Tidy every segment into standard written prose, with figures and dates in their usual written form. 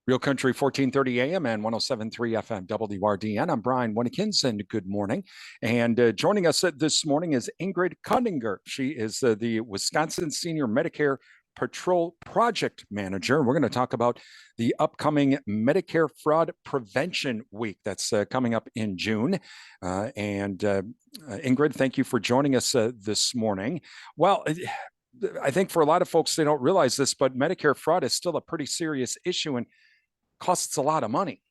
Real Country 1430 AM and 1073 FM WRDN. I'm Brian Winnikins, and good morning. And joining us this morning is Ingrid Kundinger. She is the Wisconsin Senior Medicare Patrol Project Manager. We're going to talk about the upcoming Medicare Fraud Prevention Week that's coming up in June. Ingrid, thank you for joining us this morning. Well, I think for a lot of folks, they don't realize this, but Medicare fraud is still a pretty serious issue and costs a lot of money.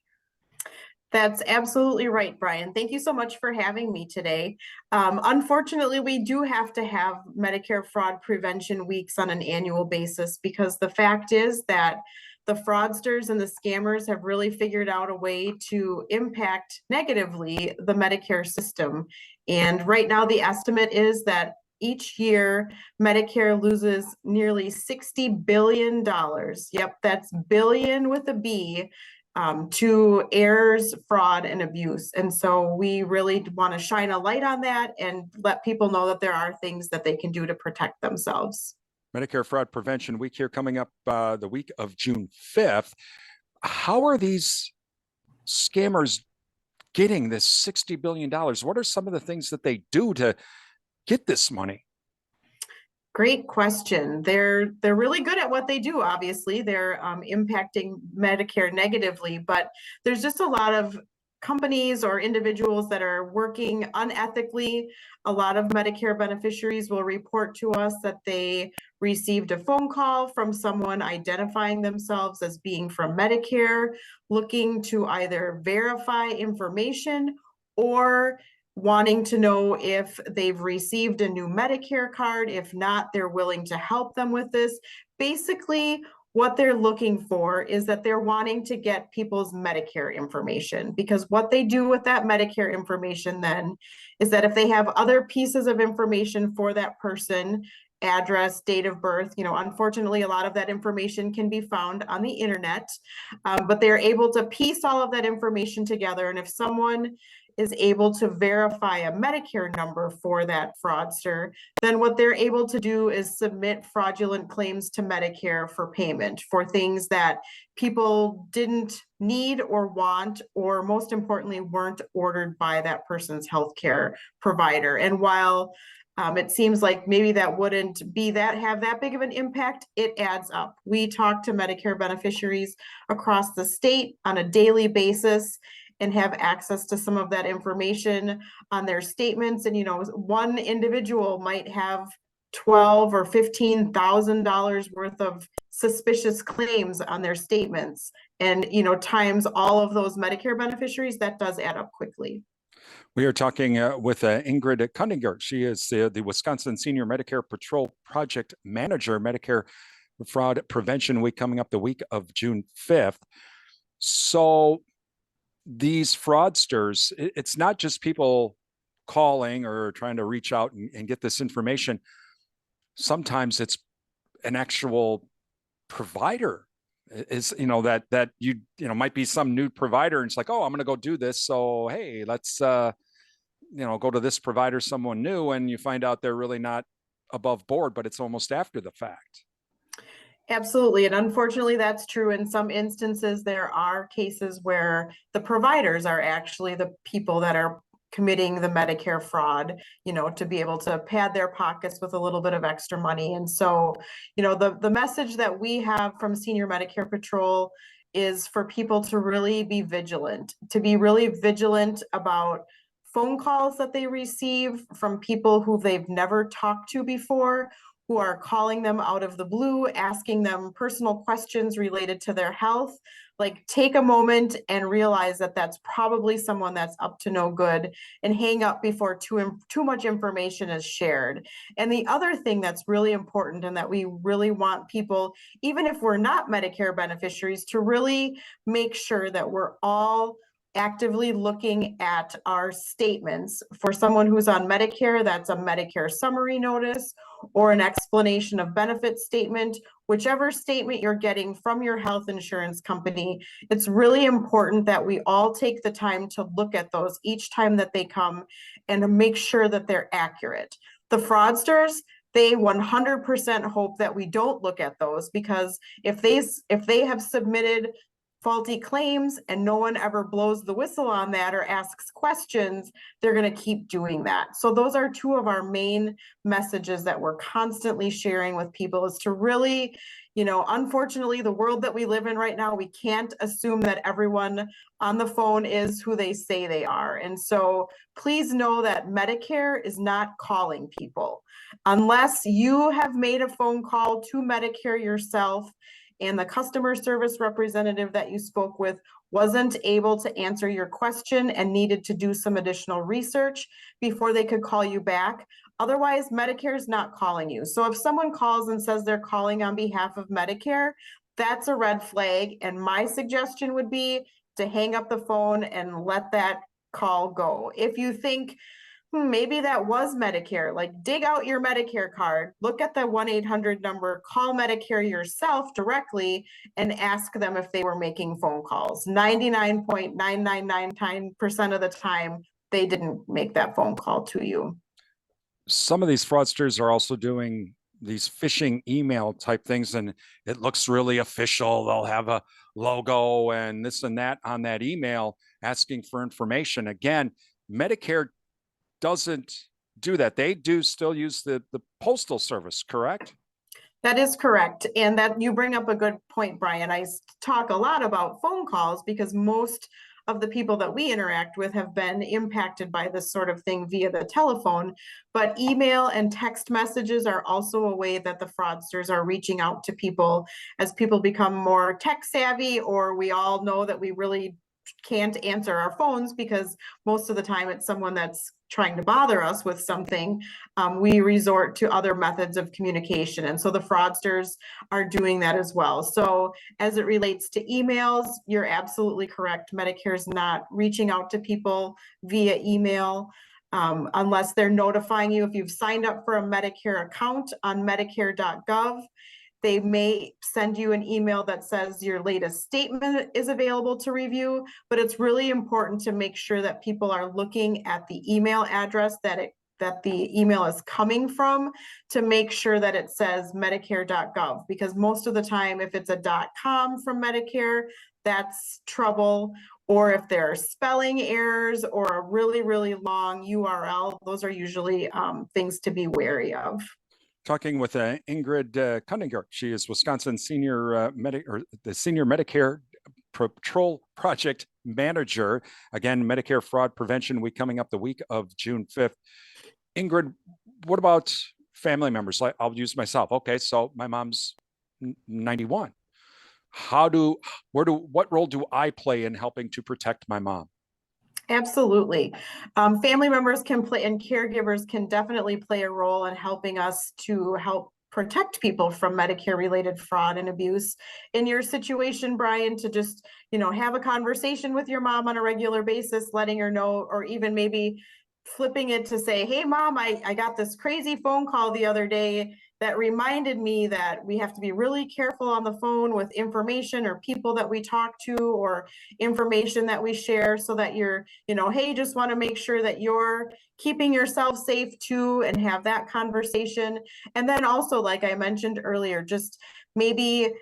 That's absolutely right, Brian. Thank you so much for having me today. Unfortunately, we do have to have Medicare fraud prevention weeks on an annual basis because the fact is that the fraudsters and the scammers have really figured out a way to impact negatively the Medicare system. And right now, the estimate is that each year, Medicare loses nearly $60 billion. Yep, that's billion with a B, to errors, fraud, and abuse. And so we really want to shine a light on that and let people know that there are things that they can do to protect themselves. Medicare Fraud Prevention Week here coming up the week of June 5th. How are these scammers getting this $60 billion? What are some of the things that they do to get this money? Great question. They're really good at what they do. Obviously, they're impacting Medicare negatively, but there's just a lot of companies or individuals that are working unethically. A lot of Medicare beneficiaries will report to us that they received a phone call from someone identifying themselves as being from Medicare, looking to either verify information or wanting to know if they've received a new Medicare card. If not, they're willing to help them with this. Basically, what they're looking for is that they're wanting to get people's Medicare information, because what they do with that Medicare information then is that if they have other pieces of information for that person, address, date of birth, unfortunately, a lot of that information can be found on the internet, but they're able to piece all of that information together. And if someone is able to verify a Medicare number for that fraudster, then what they're able to do is submit fraudulent claims to Medicare for payment for things that people didn't need or want, or most importantly, weren't ordered by that person's healthcare provider. And while it seems like maybe that wouldn't have that big of an impact, it adds up. We talk to Medicare beneficiaries across the state on a daily basis and have access to some of that information on their statements. And, one individual might have $12,000 or $15,000 worth of suspicious claims on their statements. And, times all of those Medicare beneficiaries, that does add up quickly. We are talking with Ingrid Kundinger. She is the Wisconsin Senior Medicare Patrol Project Manager. Medicare Fraud Prevention Week coming up the week of June 5th. So these fraudsters, it's not just people calling or trying to reach out and get this information. Sometimes it's an actual provider is, that you might be some new provider. And it's like, oh, I'm going to go do this. So, hey, let's, go to this provider, someone new, and you find out they're really not above board, but it's almost after the fact. Absolutely. And unfortunately, that's true. In some instances, there are cases where the providers are actually the people that are committing the Medicare fraud, to be able to pad their pockets with a little bit of extra money. And so, the message that we have from Senior Medicare Patrol is for people to really be vigilant, about phone calls that they receive from people who they've never talked to before, who are calling them out of the blue, asking them personal questions related to their health. Like, take a moment and realize that that's probably someone that's up to no good, and hang up before too much information is shared. And the other thing that's really important, and that we really want people, even if we're not Medicare beneficiaries, to really make sure that we're all actively looking at our statements. For someone who's on Medicare, that's a Medicare summary notice or an explanation of benefits statement. Whichever statement you're getting from your health insurance company, it's really important that we all take the time to look at those each time that they come and to make sure that they're accurate. The fraudsters, they 100% hope that we don't look at those, because if they have submitted faulty claims and no one ever blows the whistle on that or asks questions, they're going to keep doing that. So those are two of our main messages that we're constantly sharing with people, is to really, unfortunately, the world that we live in right now, we can't assume that everyone on the phone is who they say they are. And so please know that Medicare is not calling people. Unless you have made a phone call to Medicare yourself and the customer service representative that you spoke with wasn't able to answer your question and needed to do some additional research before they could call you back. Otherwise, Medicare is not calling you. So if someone calls and says they're calling on behalf of Medicare, that's a red flag. And my suggestion would be to hang up the phone and let that call go. If you think, maybe that was Medicare, like dig out your Medicare card, look at the 1-800 number, call Medicare yourself directly and ask them if they were making phone calls. 99.9999% of the time, they didn't make that phone call to you. Some of these fraudsters are also doing these phishing email type things, and it looks really official. They'll have a logo and this and that on that email asking for information. Again, Medicare doesn't do that. They do still use the postal service, correct? That is correct. And that you bring up a good point, Brian. I talk a lot about phone calls because most of the people that we interact with have been impacted by this sort of thing via the telephone. But email and text messages are also a way that the fraudsters are reaching out to people as people become more tech savvy, or we all know that we really can't answer our phones because most of the time it's someone that's trying to bother us with something. We resort to other methods of communication. And so the fraudsters are doing that as well. So as it relates to emails, you're absolutely correct. Medicare is not reaching out to people via email unless they're notifying you. If you've signed up for a Medicare account on medicare.gov, they may send you an email that says your latest statement is available to review, but it's really important to make sure that people are looking at the email address that the email is coming from, to make sure that it says medicare.gov, because most of the time, if it's a .com from Medicare, that's trouble. Or if there are spelling errors or a really, really long URL, those are usually things to be wary of. Talking with Ingrid Kundinger. She is Wisconsin Senior the Senior Medicare Patrol Project Manager. Again, Medicare Fraud Prevention Week coming up the week of June 5th. Ingrid, what about family members? Like, I'll use myself. Okay, so my mom's 91. What role do I play in helping to protect my mom? Absolutely. Family members can play, and caregivers can definitely play a role in helping us to help protect people from Medicare related fraud and abuse. In your situation, Brian, to just, have a conversation with your mom on a regular basis, letting her know, or even maybe flipping it to say, hey mom, I got this crazy phone call the other day that reminded me that we have to be really careful on the phone with information or people that we talk to or information that we share, so that you're, hey, just want to make sure that you're keeping yourself safe too, and have that conversation. And then also, like I mentioned earlier, just maybe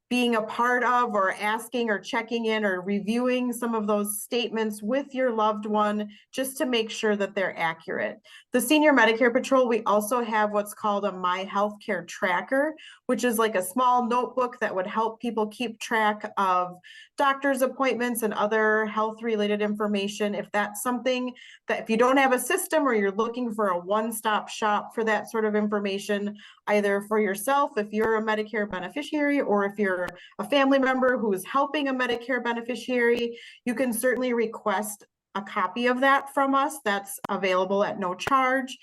being a part of or asking or checking in or reviewing some of those statements with your loved one, just to make sure that they're accurate. The Senior Medicare Patrol, we also have what's called a My Healthcare Tracker, which is like a small notebook that would help people keep track of doctor's appointments and other health related information. If that's something that, if you don't have a system or you're looking for a one-stop shop for that sort of information, either for yourself, if you're a Medicare beneficiary, or if you're a family member who is helping a Medicare beneficiary, you can certainly request a copy of that from us. That's available at no charge.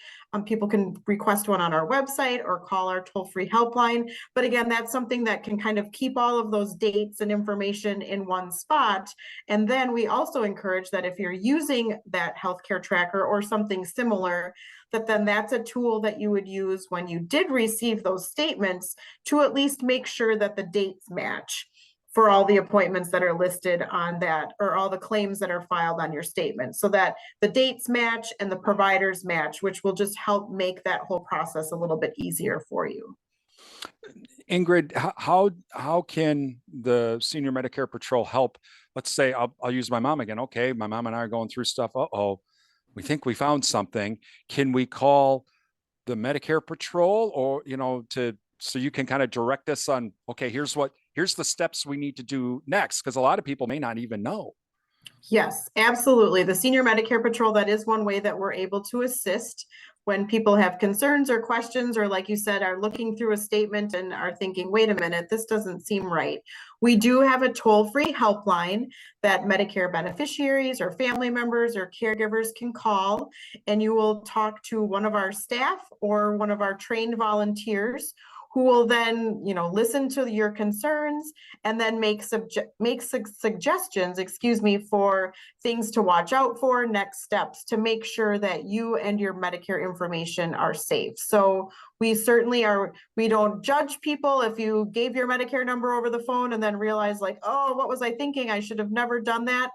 People can request one on our website or call our toll-free helpline. But again, that's something that can kind of keep all of those dates and information in one spot. And then we also encourage that if you're using that healthcare tracker or something similar, then that's a tool that you would use when you did receive those statements, to at least make sure that the dates match for all the appointments that are listed on that, or all the claims that are filed on your statement, so that the dates match and the providers match, which will just help make that whole process a little bit easier for you. Ingrid, how can the Senior Medicare Patrol help? Let's say I'll use my mom again. Okay, my mom and I are going through stuff. Uh-oh, we think we found something. Can we call the Medicare Patrol, or so you can kind of direct us on, okay, here's the steps we need to do next, because a lot of people may not even know. Yes, absolutely. The Senior Medicare Patrol, that is one way that we're able to assist when people have concerns or questions, or like you said, are looking through a statement and are thinking, wait a minute, this doesn't seem right. We do have a toll-free helpline that Medicare beneficiaries or family members or caregivers can call, and you will talk to one of our staff or one of our trained volunteers who will then, listen to your concerns and then make suggestions, for things to watch out for, next steps to make sure that you and your Medicare information are safe. So we certainly we don't judge people if you gave your Medicare number over the phone and then realize like, oh, what was I thinking? I should have never done that.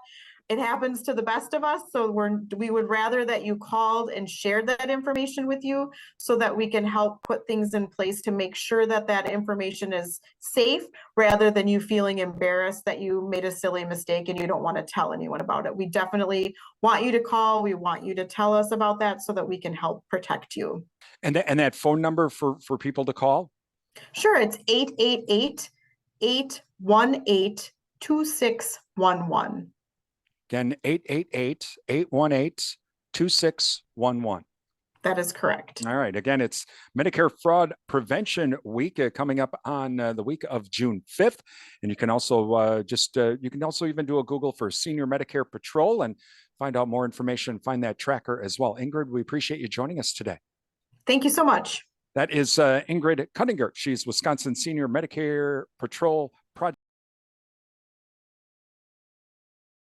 It happens to the best of us. So we would rather that you called and shared that information with you so that we can help put things in place to make sure that that information is safe, rather than you feeling embarrassed that you made a silly mistake and you don't want to tell anyone about it. We definitely want you to call. We want you to tell us about that so that we can help protect you. And that phone number for people to call? Sure, it's 888-818-2611. Again, 888-818-2611. That is correct. All right. Again, it's Medicare Fraud Prevention Week coming up on the week of June 5th. And you can also you can also even do a Google for Senior Medicare Patrol and find out more information, find that tracker as well. Ingrid, we appreciate you joining us today. Thank you so much. That is Ingrid Kundinger. She's Wisconsin Senior Medicare Patrol Project